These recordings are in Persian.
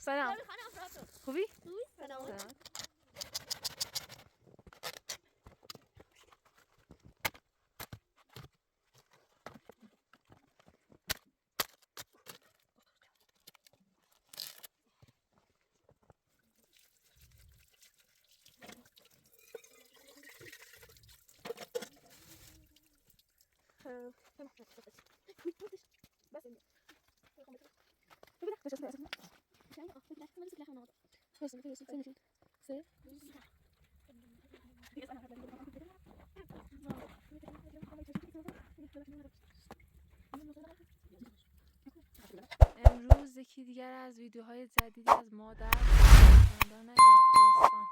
سلام. خوبی؟ سلام. امروز یکی دیگر از ویدیوهای جدیدی از مادر خاندان در کوهستان.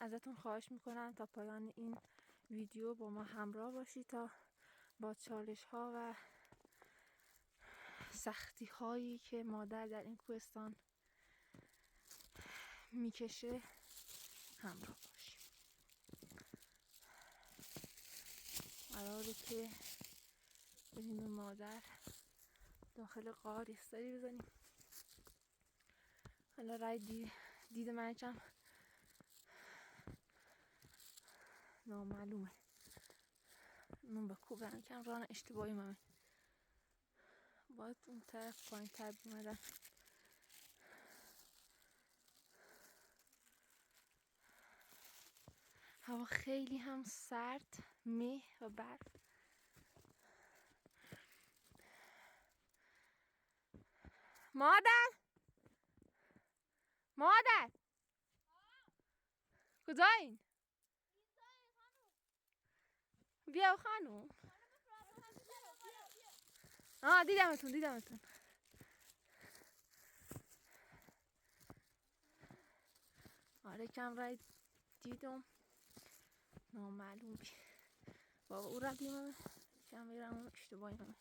ازتون خواهش میکنم تا پایان این ویدیو با ما همراه باشید تا با چالش ها و سختی هایی که مادر در این کوهستان میکشه همراه باشیم. قراره که بریم به مادر داخل غار ایستاری بزنیم. حالا رای دید من یکم نامعلومه. من با کوبم یکم راه اشتباهی من باید اون طرف پایین تر بیمدم. هوا خیلی هم سرد، مه و برف. مادر کجایین؟ بیا خانوم. دیدمتون. آره کم رای دیدم نامعلوم بابا او را دیدم کم میرم اشتباهی همه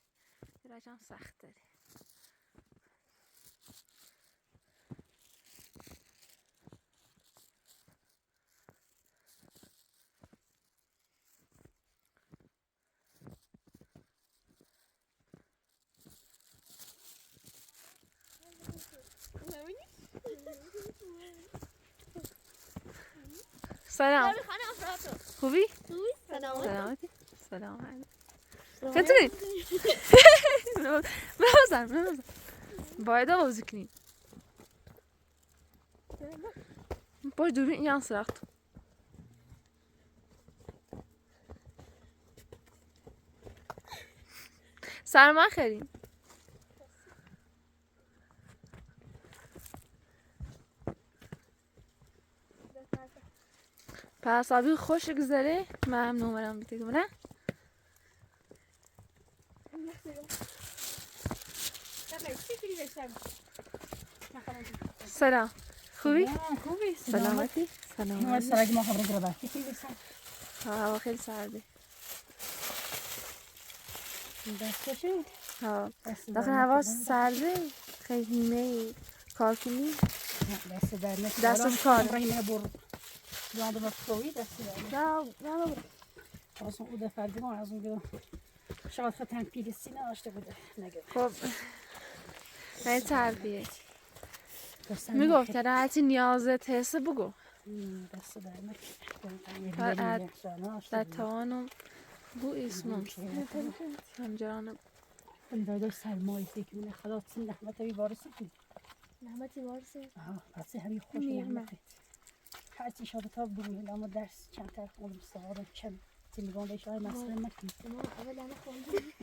رجم سخت داره. سلام. خوبی؟ سلامتی؟ سلام. چطوری؟ بازم باید بازی کنیم. باش دوربین yan sıraktı. سلام خیرین. پس آبی خوش گذره. من نمرم بتیگم نه؟ سلام. خوبی؟ سلامتی؟ سلامتی. ما خبر گربه. هوا خیلی سرده. دستشی؟ ها. داخل هوا سرده. خیلی می کار کنی؟ دست در نمیاد. دستش کار. برای بر. دوام مفروی دست در. نه. اصلا او دفعه دیگه از اون گفتم شاید خطر پیلیسی نداشته بوده نگه. خب. نه تربیه. میگفت که راحتی نیازت هست بگو. دست در نمیاد. در توانم بو اسمم. همجرانم. دایدای سرمایی فکر می‌کنه خلاص نحمتی وارسی کنی. نحمتی وارسی. پس همین خوش نحمتی. هرچی شده تا بگویی اما درس چند تا اون سوالم چند تلفن بهش آی مثلا نکنی. ما اول انا خوندیم.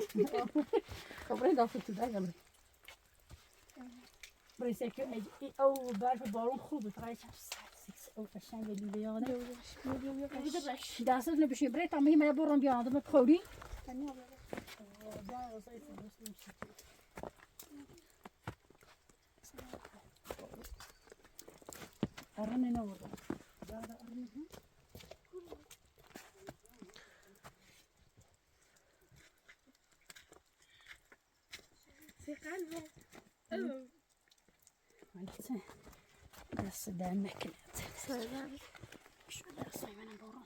خبری داشت تو دارم. برای که او برف بارون خوبه فقط سکس او قشنگ لیلیانه. دستت نمیشه برای تمامی من بارون بیاد ما خوری. ارنه نورد. قلبه. دست در نکنید. سلام. شو دست منم بارون.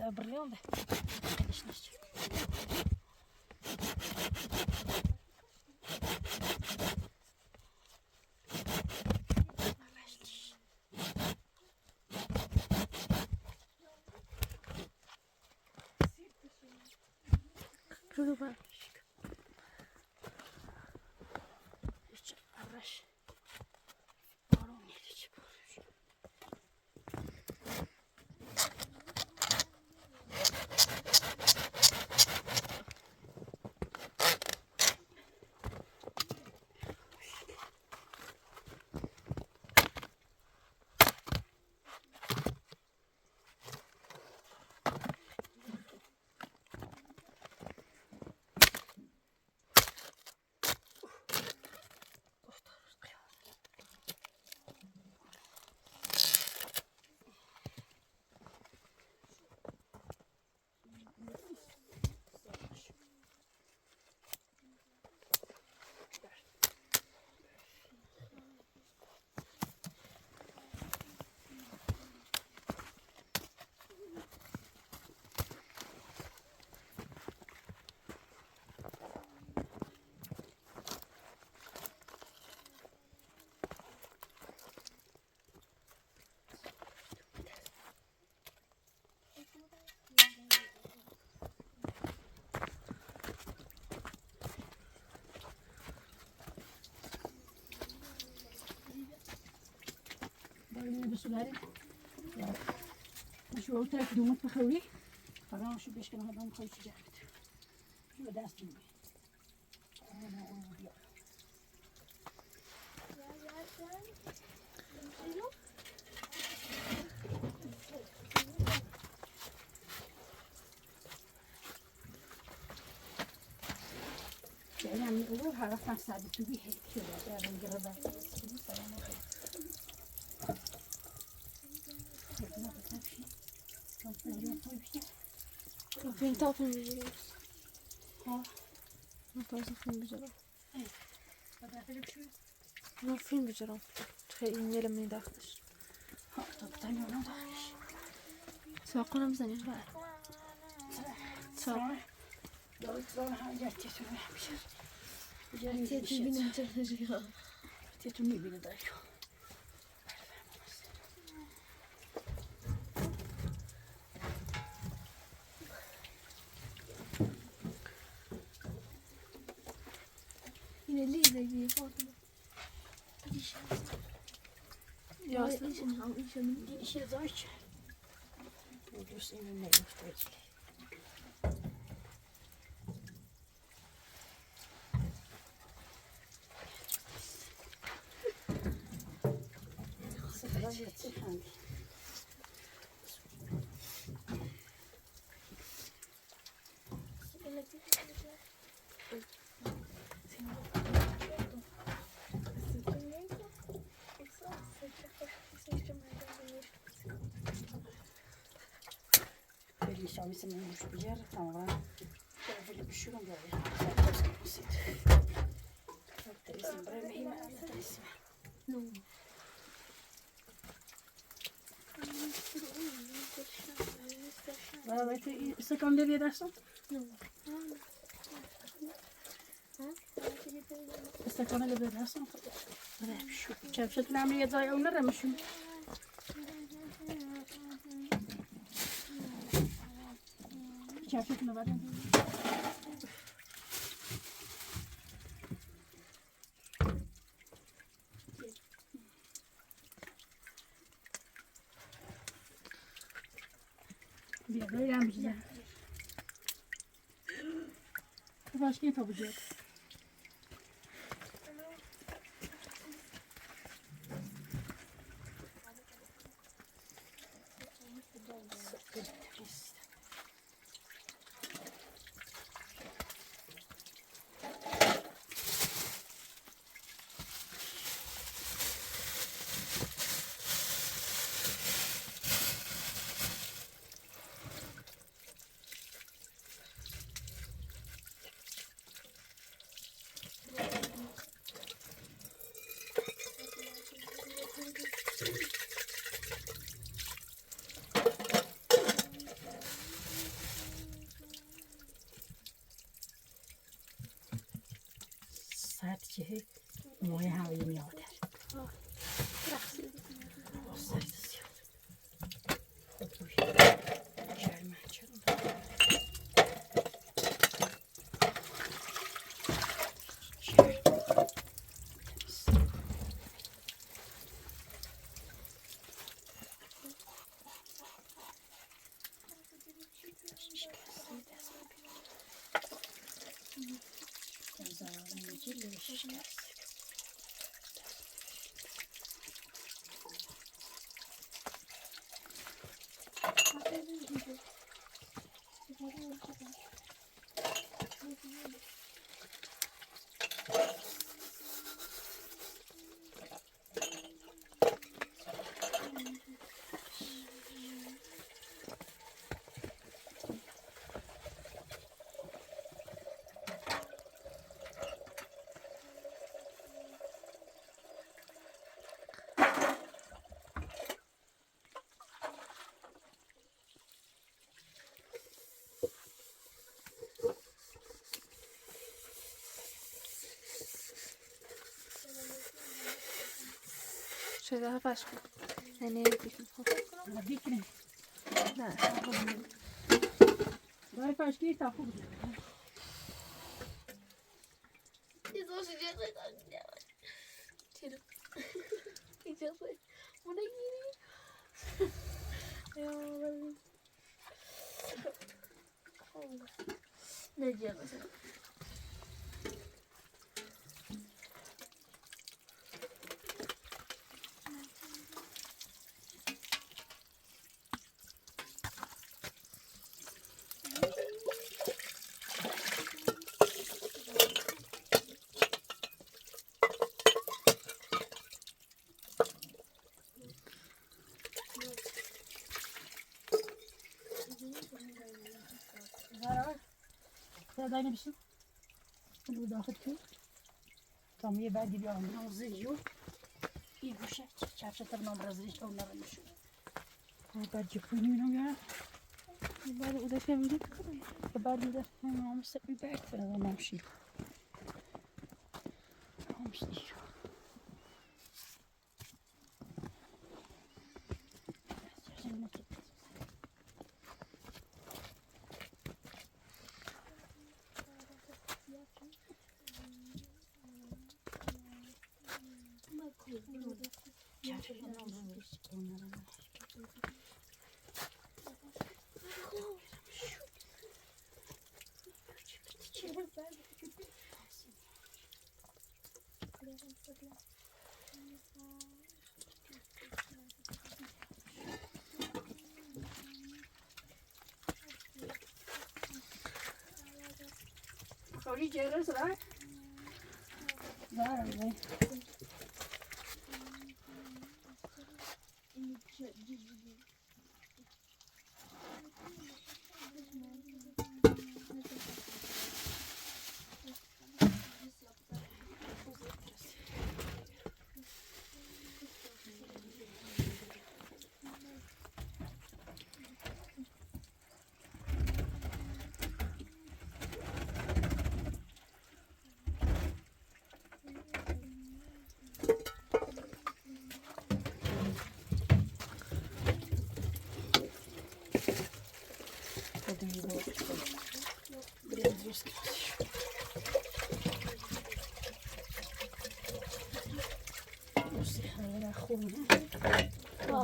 ده بريان ده ليش نشتي شو بقى hiç araş baron hiç باید بسواری مشو اوت رفت دومت بخوری فرام شو بیش کنم دام خوش جاست شو دست میگی يعني الأول عرفنا ساعد تبيه كذا يعني قربت فين طافن بجري ما طافن فين بجري ما فين بجري تخيل إني لما يدخلش ساقنا مزني بعد ساق Yine Lisa gibi Fatıma. يا İşe zayıf. Olursa ne yapacağız? Şamisi muymuş bir yer tamam. Böyle bir şey oluyor ya. Teyzem buraya mı hemen teyzem? Evet, sekonder edersin. Sekonder edersin. Evet, şu çevşetin ameliye dair onlara mı şu? Çevşetin var. Bir böyle yapacağız. Başka yapacağız. شده هفش کن یعنی بکن بکنیم نه برای پشکی تا خوب İzos içecek anne. Çelim. İçecek. Bu ne giydi? Ya ben. Ne diyeceğim mesela? صدای نمیشیم رو داخل تو تامیه بعدی بیا آمدن زیو این گوشه چفشه تر نام رزلیش اون نرمیشو بعد جپونی میرم بعد او داشته میگه بعد میده نام سبی بعد فردا نامشی نامشی خوری جرس را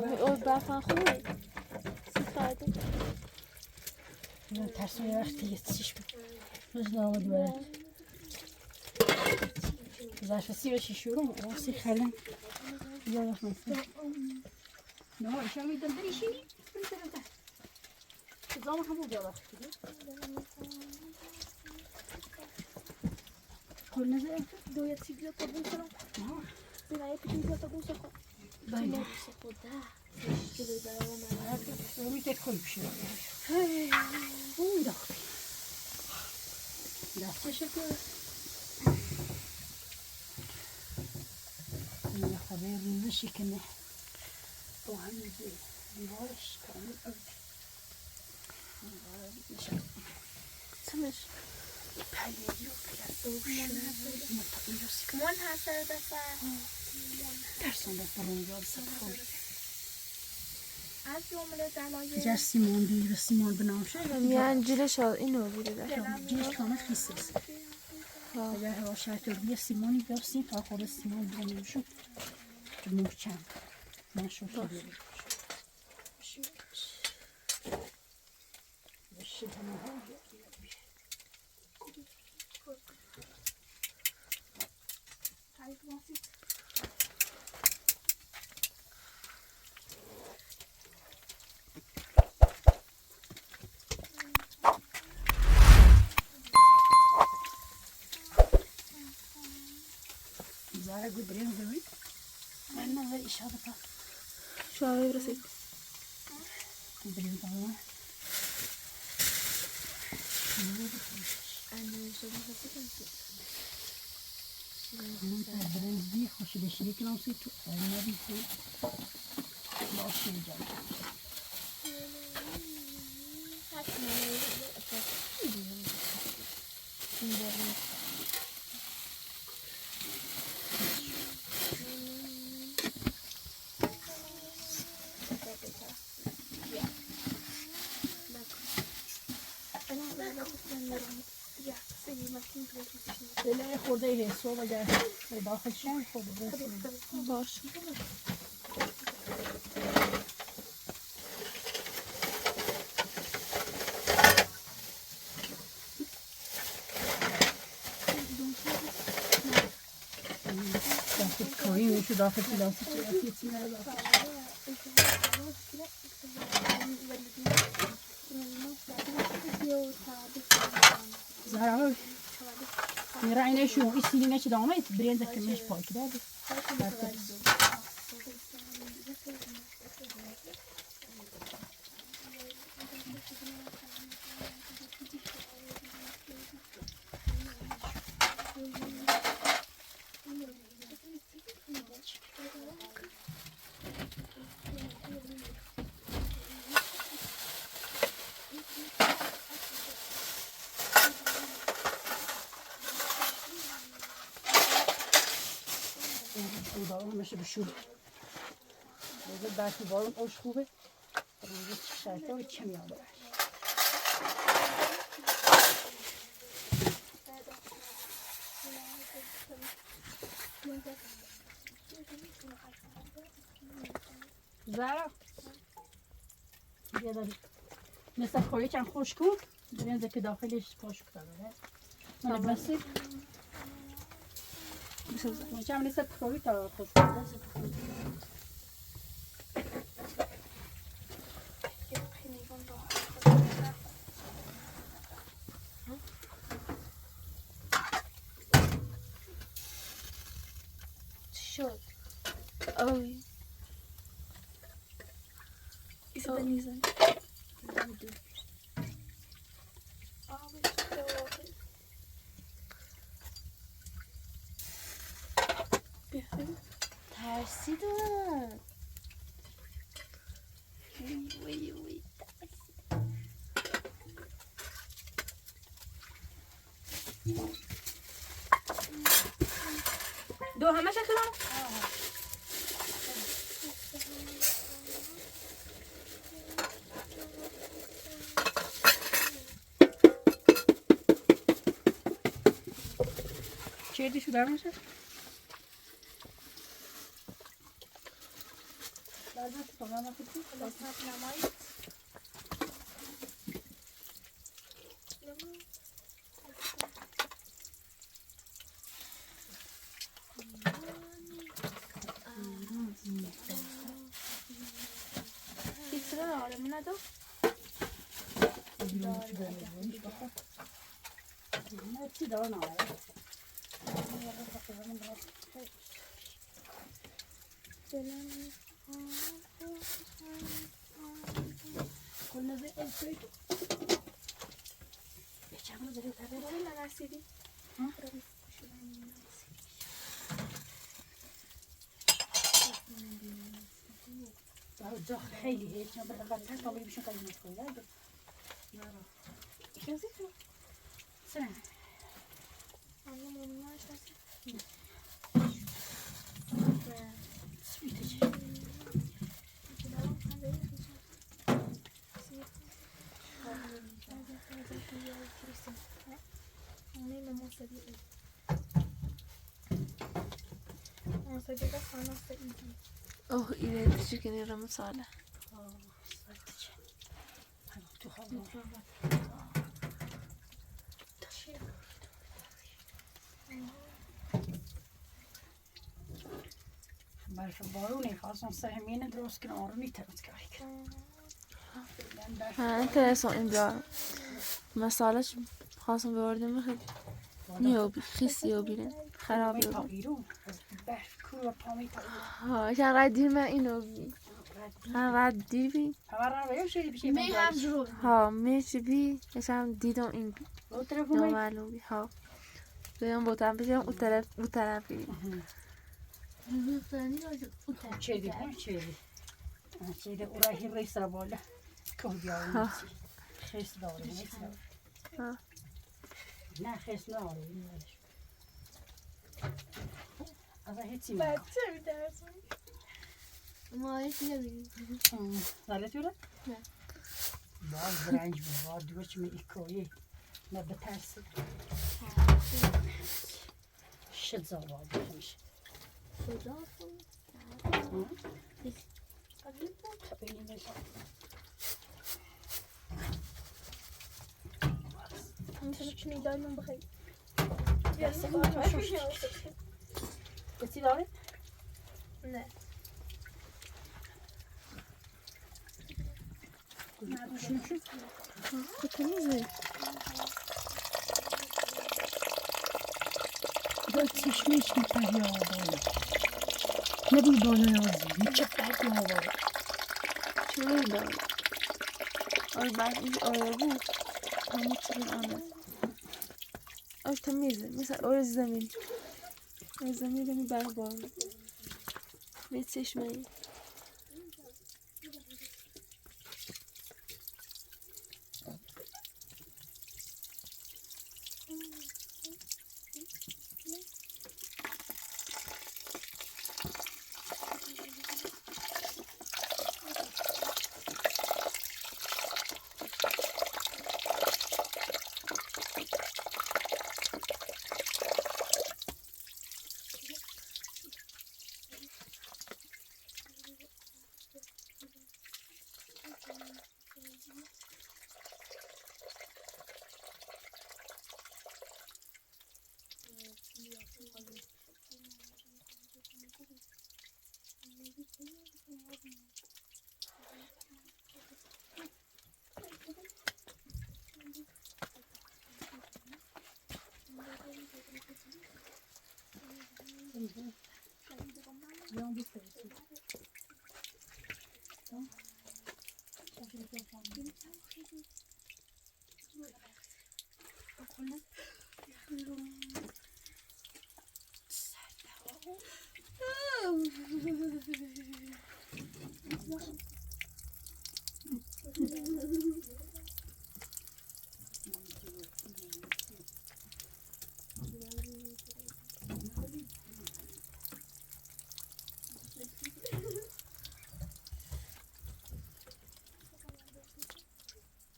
داره او برفان خوبه سفاده من ترسم یه وقتی یه چیش بود روز نامد باید ظرف سی بشی شروع راسی خلن یا وقت مفید نه ایشان میدم بریشینی زمان همون بیا وقت کل نظر Doia seguir a bagunça não. Se na época que a bagunça com. Vai. Se puder, se ele dar uma malada. رو میته کل بشه اون داخل دستشه که این خبه روزشی که نه با همین دیوارش کامل نشد سمش پلیو من حسر دفعه درسان دفعه رو میاد سفر از جمله دلایل جر سیمان بیر سیمان بنام شد یعنی جلش اینو بوده در جیش کامل خیسته است اگر هوا شرط یه سیمانی بیاستیم تا خود سیمان بگنیم شد که محکم من شد که بیریم تعرف بسيط. زارا قول برين زوي أنا زي إيش هذا فا شو هاي برسيت برين طبعا أنا شو بسيط. برين دي خوش ليش لو نسيتو أنا بيكون ما أصلا جاي لا خورده إيه صوبة جاي داخل شان خورده باش داخل كوين شو داخل في داخل في تينا داخل زهرة نراعي نشوف إيش اللي نشي دامه برين ذاك مش باك ده ودارم مش بشوف بس بعد بالم أوش خوبه روزی شرطه و چه میاد زارا بیا داری مثل خوری چند خوش کن برین که داخلش پاش کتاده من بسی مثل مثل خوری تا خوش کن شد اوی ایسا بنیزن ترسیدم وی دو همه شکل چیزی شده میشه؟ لازم تمام کنی. لازم نمایی. İksirler ağrım ne de? Hepsi daha ne var? كنا زي الفيل بيعملوا زي الهبل ولا ناسيدي صاروا الجوخ حيلي هيك كان بدها غاتها طبيعي مش قاعدين نقول لا يارا كيف سنة أنا ماما شايفة سويتش Oh ileri çıkın yaramı sağla. سويتش هلا تخلص برف بارونی خواستم سهمینه درست کنم آرونی ترس کاری ها انترسان این بیا مسالش خواستم بوردم خیلی نیابی خیس یابیره خراب می یابی بیرون از برف کور پا می تا ها چقدر دیر من اینو بی چقدر دیر بی همه رو شدی بشه می هم جلو ها میشه بی هم دیدم این رو طرف نامعلوم بی ها بیام بودم بشم او طرف بیم چیدی کن چیدی او راهی ریس را بالا که بیارم خیس داره نه خیس نداره از هیچی نه بچه میترسون مایش نبینیم زالت بیره؟ نه باز برنج بود باز دیگه چی می ایکایی نه بترسی شد زاوال بخمیشه صدا میتونه چی میدانم بخیر کسی داره؟ نه کتمیزه باید چشمش میپری آبایی نبی بالای آزی چه پری آبایی چه داره آره بعد این آره بود همه چیز آنه آش تمیزه مثل آره زمین زمین می بر بارم به چشمه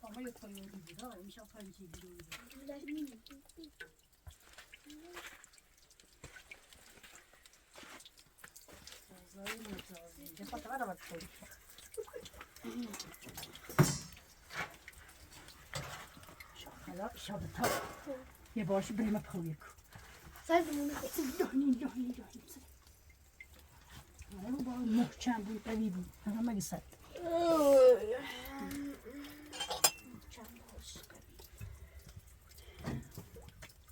Ama yok koyuyorum bir daha. İnşallah pancı gidiyor. شاده یه باشی بریم پرویک سرمونه لحنی آره با محکم بود قوی بود هم مگه سد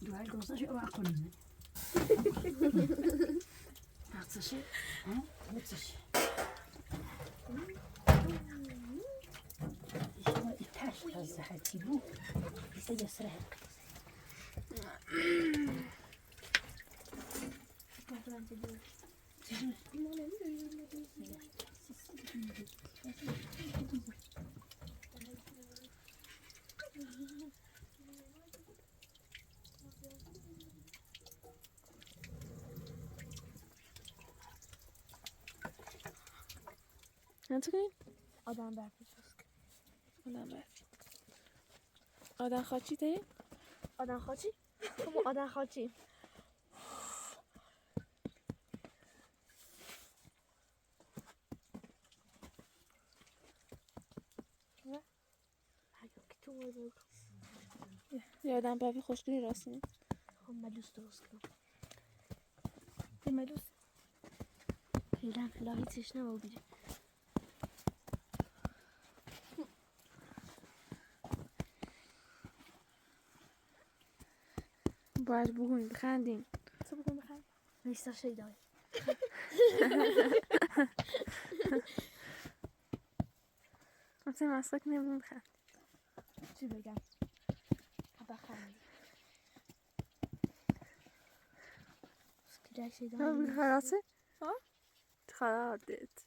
دوال گوزش او کنیم نقصشه ها نقصشه تاش از حتی بود سه سره نه تو کنید؟ آدم برفی آدم خاچی تایی؟ آدم خاچی؟ آدم خاچی یه آدم برفی خوشگلی راستی هم ملوس درست کنم این ملوس فعلا هیچش نموجود. باید بگویم بخندیم. Co bychom bechali? Nejstarší dali. مثلا مسلک نمیم بخند. چی بگم؟ بخندی. سکرایشی دali. خلاصه؟ ها؟ خلاصت.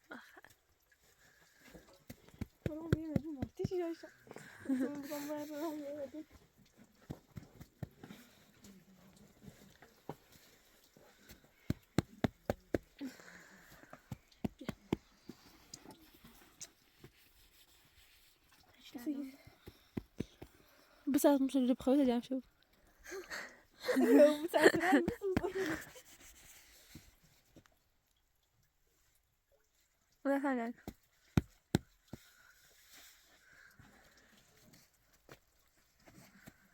برام میاد ما. چی جایشه؟ میگم برام میاد. بس از مشون رو بخواد جمع شو. ولی خنک.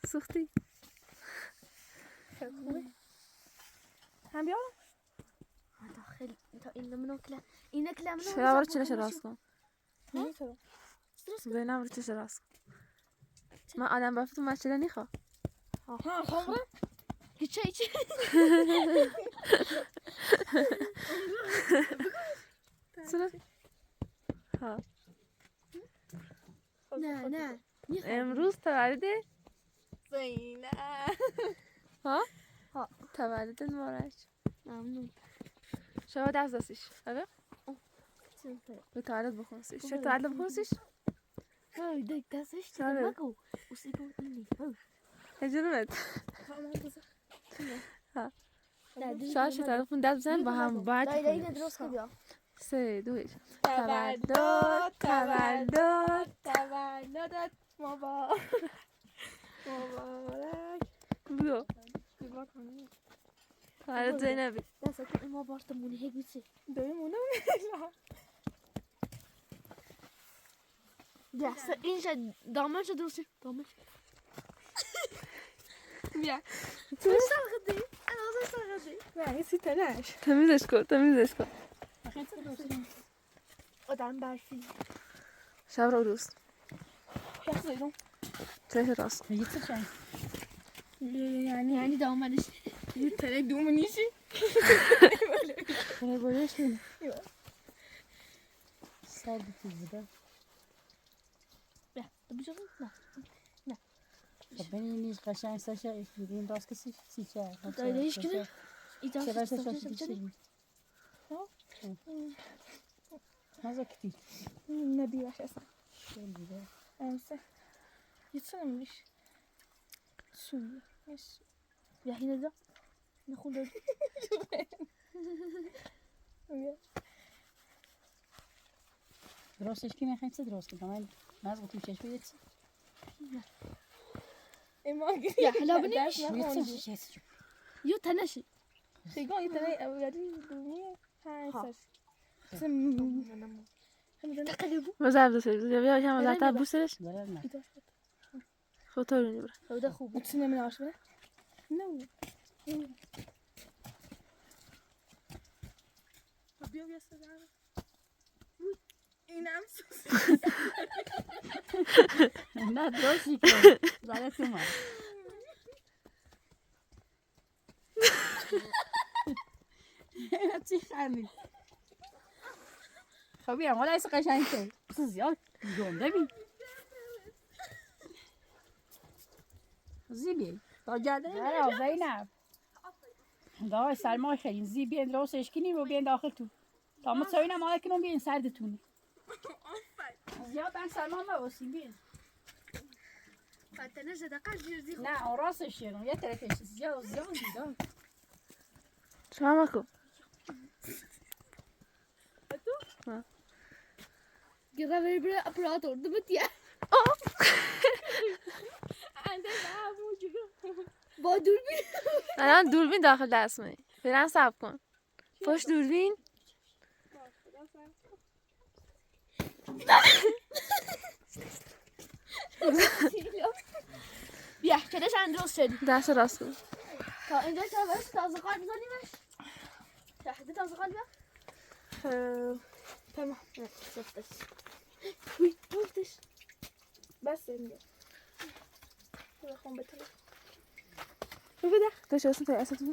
سختی. هم بیا. داخل تا این منو کلا اینا کلا منو چرا وارد چش راست کن. نمیتونم. بینم وارد چش راست. من آدم بافتم ماشین نیخوا. ها خمره؟ هیچی چرا؟ ها. نه امروز تولد زینه. ها؟ ها تولد مارش. ممنون شما دستش. آره؟ سنتر به تولد بخونسیش. چه تولد بخونسیش؟ هاي دك داسش شاله. تماكو وسيبو إني هو هجرمت. ها. شاید چه تولد بخون دست بزن با هم باید لا لا بخونیم. درست كده 3 2 1 تولدت مبارک. بگو تولد زینبی. دست كده ما بارتموني هيك بتصير دویمونه دست اینجا دامن شد درست دامن بیا. سرخدي انا سرخدي نه سی تنش. تمیزش کن. آدم برفی. شب رو روز. یخ زیدم. چه راست. یعنی دامنش یه تنه دوم نیشی. کنه بایش نیم سر بیتی بوده بیا بجو نه خب بینی نیز قشنگ سشه ایش بودیم راست کسی سی چه دایدهش کنه ایجا چرا شد سشه شد دیشتیم نازا کتی نبی باش اصلا. شل بیده انسه. یه چه نمیش. سویه. یس. بیا هنا ده نخون ده بیا. راستش کی میخوایم چه درست کنم من ناز گفتم چش بیت اما يا حلا بنيش بیت چش يو تنشي خیلی یه تنه اولی دومیه. ها ها. سر. هم تقلبو مزار دوست داری. بیا شما زرتا بوسش. ضرر نه فوتو رو نبره. هو ده خوب چی نمیداش بره؟ نه. بیا بیا سلام. اینم سوسی. نه درستی کن ضرر تو من چی خندی خب بیام حالا ایسا قشنگ شد بس زیاد گنده بی زیبی تا جده نه زینب دای سلمان خیلی زی بیان راستش کنیم و بیان داخل تو تا ما سوینم آقای کنم بیان سردتونه زیاد بن سلمان مواسیم بیان فتنش دقیقا جیرزی خوب نه آن راستش یه یه طرفش زیاد دیدم شما مکو. گرا بری اپراتور دمتیا انده نه موجود. با دوربین الان دوربین داخل دستمه. فعلا صبر کن. پشت دوربین. بیا کدش اندروز شدی دست راست کن. تا اینجا تا بس تازه قال بزنیمش تحت تازه قال بیا تمام شفتش وي شفتش بس اینجا بخوام بتونم ببینم تو شو اسمه اساس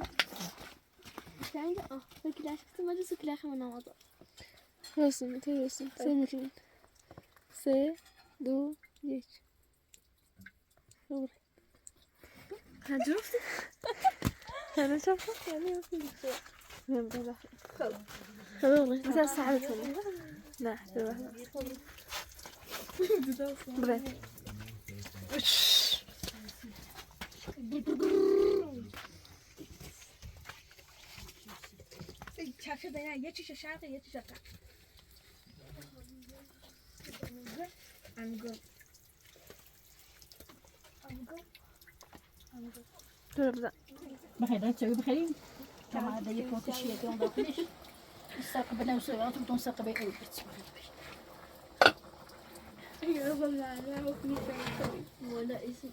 Kleine, oh, wir gleich, mal das so gleich immer noch so. رسم تو رسم سه میکنین 3 2 1 خوبه هجوفت انا شفت يعني من بلا خلاص خوبه مثلا ساعدتهم لا شوف بري چرخه بینه یه چیش شرقه یه چیش غرب دور بزن بخير لا تسوي بخير كما هذا يفوت الشيء كي نضاف ليش الساق بنا وسوي تبدون ساق بي اي ولا اسم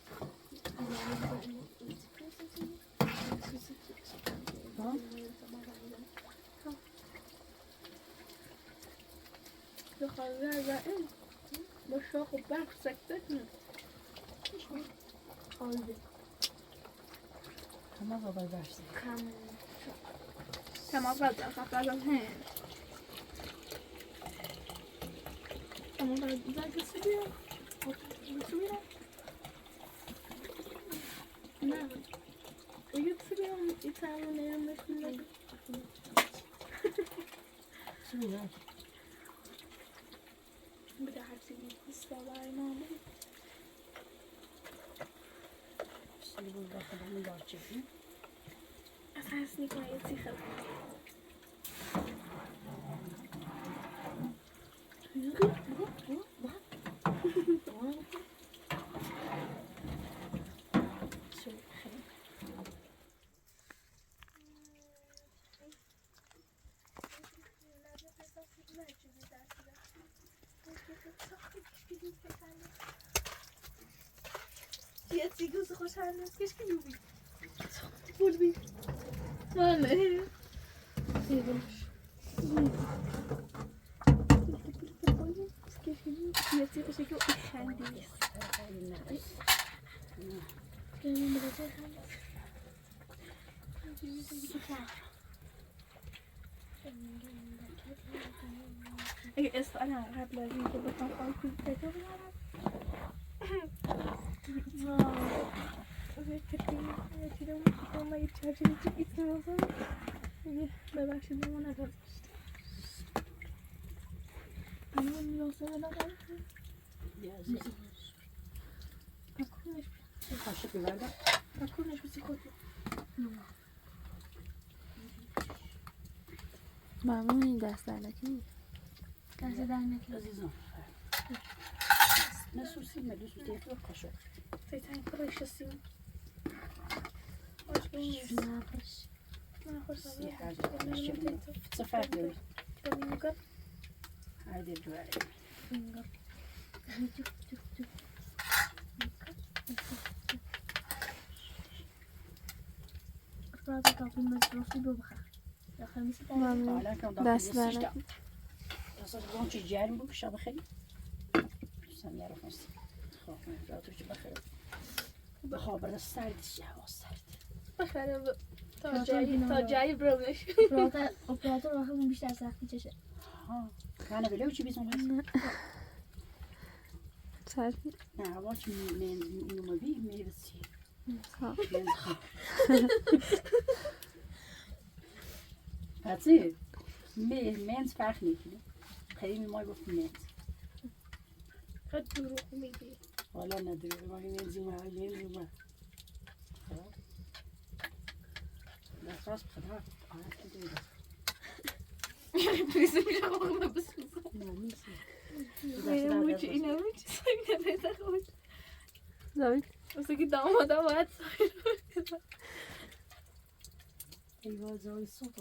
دخل زائن بشاخ وبرق سكتتنا خالد كما بابا باش كما فضل خفاز الهين كما فضل ذاك السبيل السبيل نعم ويجب سبيل يتعامل يوم مثل سوي بدي أحسن السباعي ماما سوي داخل من دارتي أحسني كويس يخل Jetzt die große Roschane, das geht genug. Wohl wie. Mann, ey. Jetzt die Roschane, ich kann dies. Ik is van haar, heb je niet op de kant van de teken ما يتشارجين يتنظم بباش المون أفضل المون يوصل لغاية أكونش بس يخوتي معمولين دست عليكي كان زدانك عزيزة نسوسي ما دوسوسي يتوقع سيتعين كريش السين ناقص ما أخش في حاجة صفات لي هذه الدوالي بعد تعطي المدرسة ببخر يا خميس معمولين دست عليكي أصلا شيء جارم بكش بخير سن يعرف نفسي خاف من جاتوش بخير بخابر السرد الشهوة السرد بخير تا جاي برونش اپراتور واقعا بیشتر سختی چشه ها كان بلو شي بيسون بس تعرفي لا واش من ما بيه مي بس ها من خاف هاتي مens vraag niet خليني ما يقف mens قد تروح ميدي ولا ندري ما ينزل ما ينزل ما لا خلاص بخدها كده بس مش هقول بس لا انا مش انا مش سايبه تاخد زوج بس كده ما دوت ايوه زي الصوت